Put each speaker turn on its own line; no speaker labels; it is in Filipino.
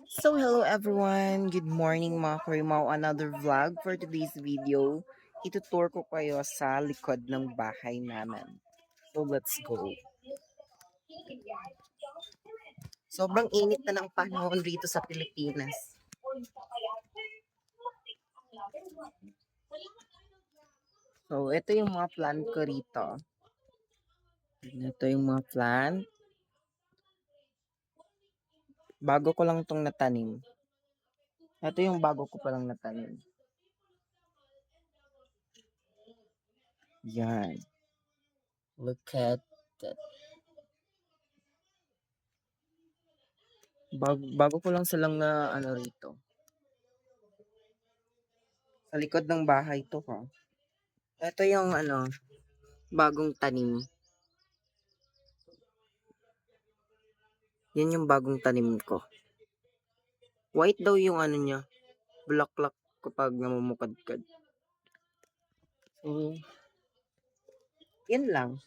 So hello everyone, good morning mga kurimaw, another vlog for today's video. Itutour ko kayo sa likod ng bahay namin. So let's go. Sobrang init na ng panahon dito sa Pilipinas. So ito yung mga plant ko rito. Ito yung mga plant. Bago ko lang itong natanim. Ito yung bago ko palang natanim. Yan. Look at that. Bago ko lang silang na ano rito. Sa likod ng bahay to ha. Ito yung bagong tanim. Yan yung bagong tanim ko. White daw yung niya. Bulaklak kapag namumukadkad. So, yan lang.